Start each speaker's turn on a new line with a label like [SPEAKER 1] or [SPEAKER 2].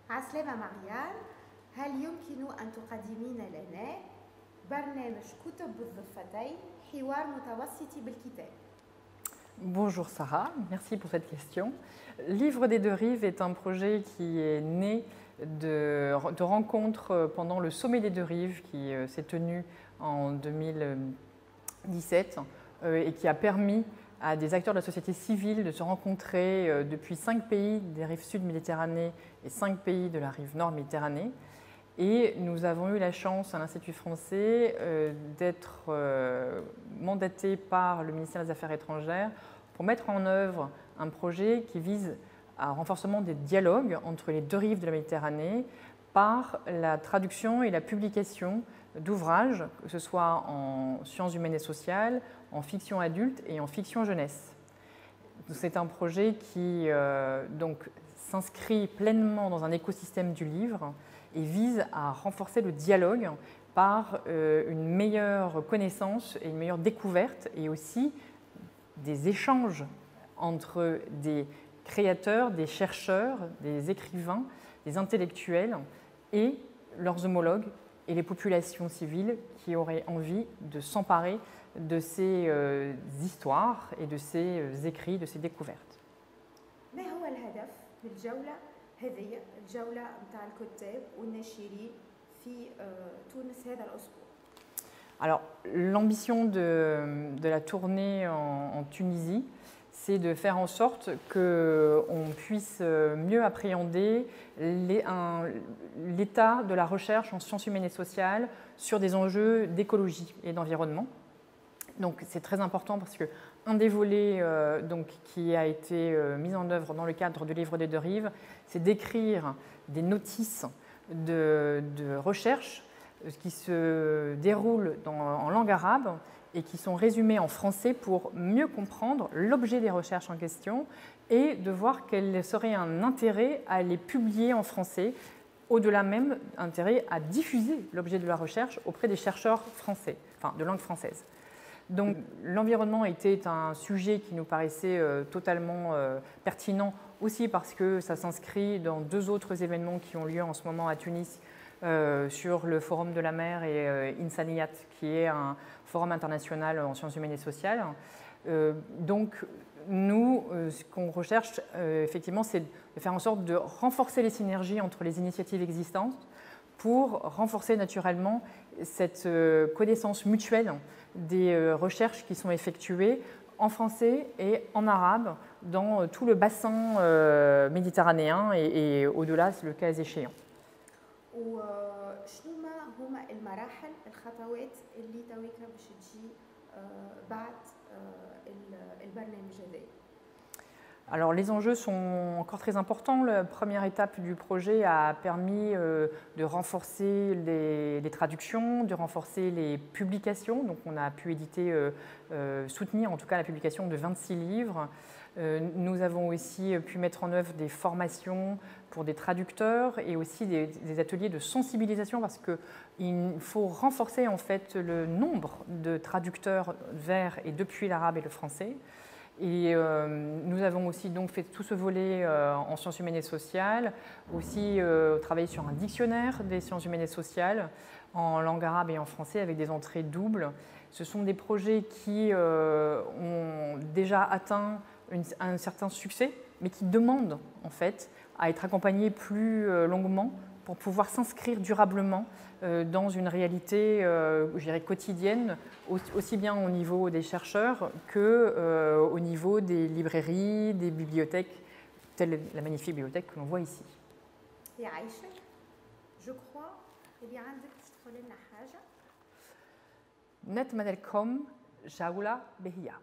[SPEAKER 1] عسلامة مريان، هل يمكن أن تقدمين لنا برنامج كتب بالضفتين حوار متوسط بالكتاب؟
[SPEAKER 2] Bonjour Sarah, merci pour cette question. Livre des deux rives est un projet qui est né de rencontres pendant le sommet des deux rives qui s'est tenu en 2017 et qui a permis à des acteurs de la société civile de se rencontrer depuis 5 pays des rives sud Méditerranée et 5 pays de la rive nord Méditerranée. Et nous avons eu la chance à l'Institut français d'être mandatés par le ministère des Affaires étrangères pour mettre en œuvre un projet qui vise à renforcement des dialogues entre les deux rives de la Méditerranée par la traduction et la publication d'ouvrages, que ce soit en sciences humaines et sociales, en fiction adulte et en fiction jeunesse. C'est un projet qui s'inscrit pleinement dans un écosystème du livre et vise à renforcer le dialogue par une meilleure connaissance et une meilleure découverte et aussi des échanges entre des créateurs, des chercheurs, des écrivains, des intellectuels et leurs homologues et les populations civiles qui auraient envie de s'emparer de ces histoires et de ces écrits, de ces découvertes.
[SPEAKER 1] ما هو الهدف من الجولة هذه الجولة متاع الكتاب والناشرين في تونس هذا الأسبوع؟
[SPEAKER 2] Alors, l'ambition de la tournée en Tunisie, c'est de faire en sorte qu'on puisse mieux appréhender l'état de la recherche en sciences humaines et sociales sur des enjeux d'écologie et d'environnement. Donc c'est très important parce qu'un des volets qui a été mis en œuvre dans le cadre du livre des deux rives, c'est d'écrire des notices de recherche qui se déroulent en langue arabe et qui sont résumées en français pour mieux comprendre l'objet des recherches en question et de voir quel serait un intérêt à les publier en français, au-delà même intérêt à diffuser l'objet de la recherche auprès des chercheurs français, enfin de langue française. Donc l'environnement était un sujet qui nous paraissait totalement pertinent aussi parce que ça s'inscrit dans 2 autres événements qui ont lieu en ce moment à Tunis sur le Forum de la mer et Insaniyat, qui est un forum international en sciences humaines et sociales. Donc nous, ce qu'on recherche effectivement, c'est de faire en sorte de renforcer les synergies entre les initiatives existantes pour renforcer naturellement cette connaissance mutuelle des recherches qui sont effectuées en français et en arabe dans tout le bassin méditerranéen et au-delà, le cas échéant.
[SPEAKER 1] وشنو هما المراحل الخطوات اللي تويكا باش تجي بعد البرنامج هذا؟
[SPEAKER 2] Alors les enjeux sont encore très importants. La première étape du projet a permis de renforcer les traductions, de renforcer les publications. Donc on a pu soutenir en tout cas la publication de 26 livres. Nous avons aussi pu mettre en œuvre des formations pour des traducteurs et aussi des ateliers de sensibilisation parce qu'il faut renforcer en fait le nombre de traducteurs vers et depuis l'arabe et le français. Et nous avons aussi donc fait tout ce volet en sciences humaines et sociales, aussi travaillé sur un dictionnaire des sciences humaines et sociales en langue arabe et en français avec des entrées doubles. Ce sont des projets qui ont déjà atteint un certain succès, mais qui demandent en fait à être accompagnés plus longuement pour pouvoir s'inscrire durablement dans une réalité, je dirais, quotidienne, aussi bien au niveau des chercheurs qu'au niveau des librairies, des bibliothèques, telle la magnifique bibliothèque que l'on voit ici.
[SPEAKER 1] Et Aïcha, je crois qu'il y a عندك باش تقول لنا حاجة.
[SPEAKER 2] نتمنى لكم جولة بهية.